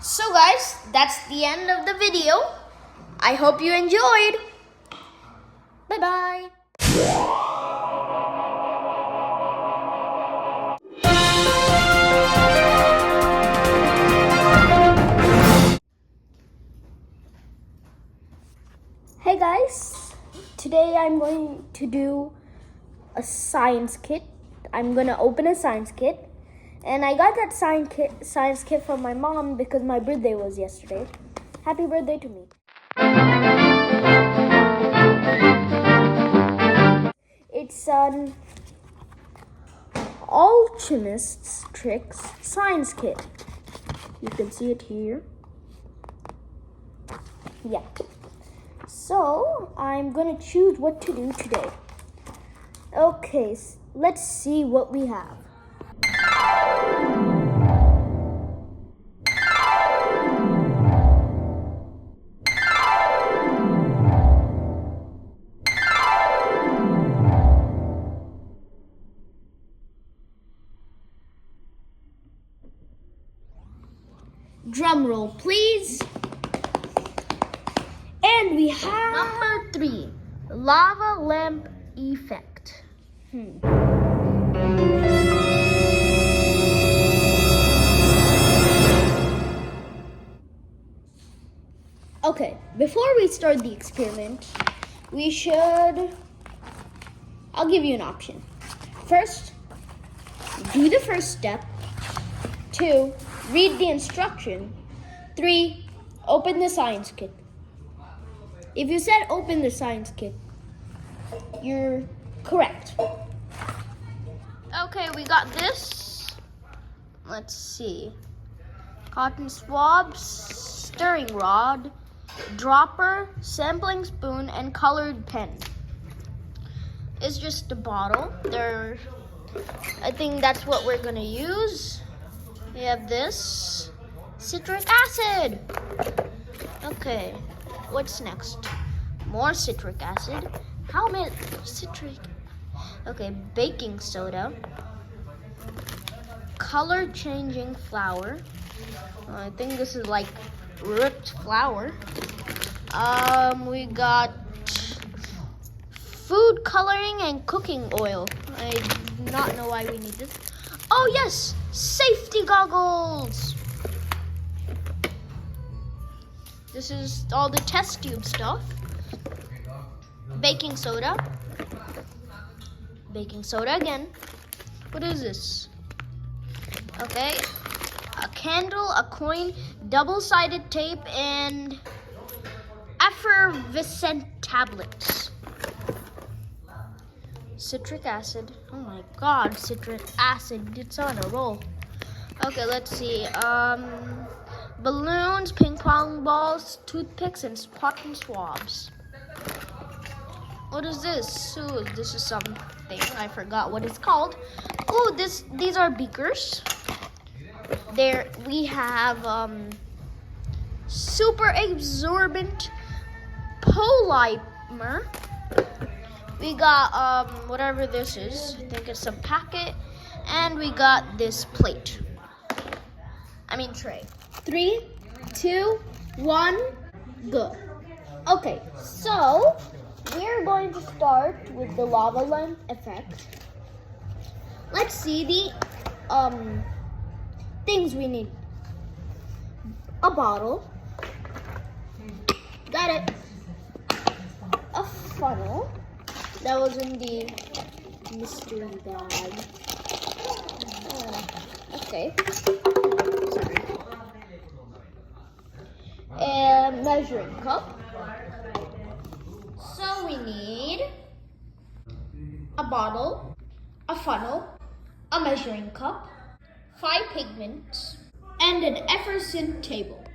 So guys, that's the end of the video. I hope you enjoyed. Bye-bye. Hey guys, today I'm going to do a science kit. I'm gonna open a science kit. And I got that science kit from my mom because my birthday was yesterday. Happy birthday to me. It's an alchemist's tricks science kit. You can see it here. Yeah. So I'm gonna choose what to do today. Okay, let's see what we have. Drum roll, please. And we have number 3, lava lamp effect. Okay, before we start the experiment, I'll give you an option. First, do the first step. 2, read the instruction. 3, open the science kit. If you said open the science kit, you're correct. Okay, we got this. Let's see. Cotton swabs, stirring rod, dropper, sampling spoon, and colored pen. It's just a bottle. I think that's what we're gonna use. We have this, citric acid. Okay, what's next? More citric acid. How many citric? Okay, baking soda, color changing flour. I think this is like ripped flour. We got food coloring and cooking oil. I do not know why we need this. Oh yes, safety goggles. This is all the test tube stuff. Baking soda. Baking soda again. What is this? Okay, a candle, a coin, double-sided tape, and effervescent tablets. Citric acid. Oh my god, citric acid. It's on a roll. Okay, let's see. Balloons, ping pong balls, toothpicks, and cotton swabs. What is this? Ooh, this is something. I forgot what it's called. Oh, these are beakers. There we have super absorbent polymer. We got whatever this is. I think it's a packet. And we got this plate. Tray. 3, 2, 1, go. Okay, so we're going to start with the lava lamp effect. Let's see the things we need. A bottle. Got it. A funnel. That was in the mystery bag. Oh, okay. Sorry. A measuring cup. So we need a bottle, a funnel, a measuring cup, 5 pigments, and an effervescent table.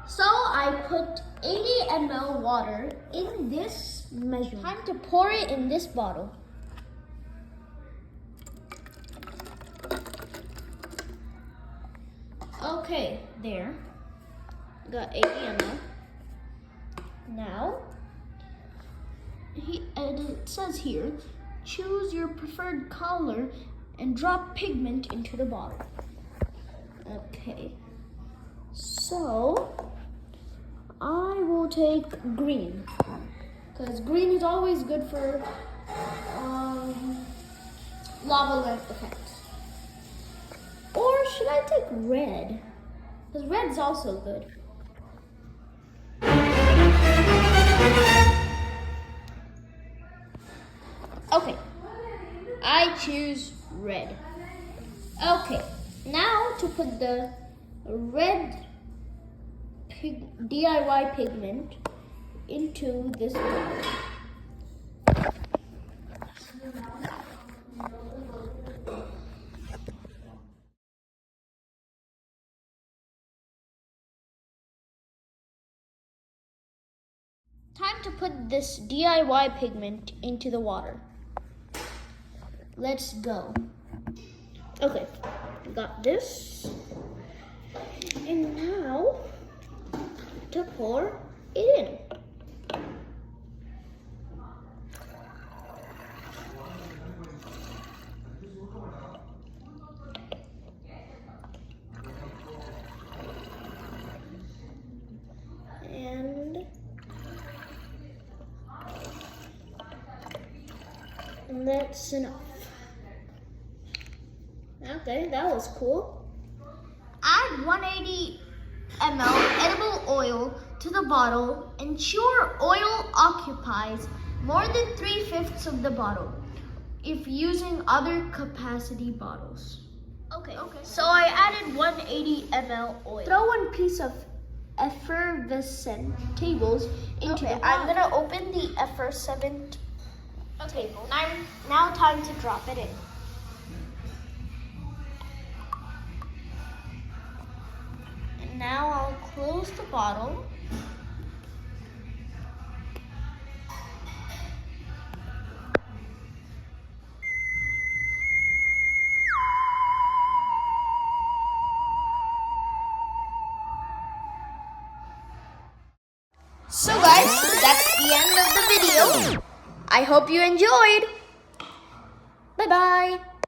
So I put 80 ml water in this measurement. Time to pour it in this bottle. Okay, there. Got 80 ml. Now, it says here, choose your preferred color and drop pigment into the bottle. Okay. So I will take green, because green is always good for lava lamp effects. Or should I take red? Because red's also good. Okay, I choose red. Okay, now to put the red DIY pigment into this bottle. Time to put this DIY pigment into the water. Let's go. Okay, got this. And now to pour it in. And that's enough. Okay, that was cool. Add 180 ml edible oil to the bottle. Ensure oil occupies more than 3/5 of the bottle if using other capacity bottles. Okay. So I added 180 ml oil. Throw one piece of effervescent tables into the bottle. I'm gonna open the effervescent table. Now time to drop it in. And now I'll close the bottle. So guys, that's the end of the video. I hope you enjoyed. Bye-bye.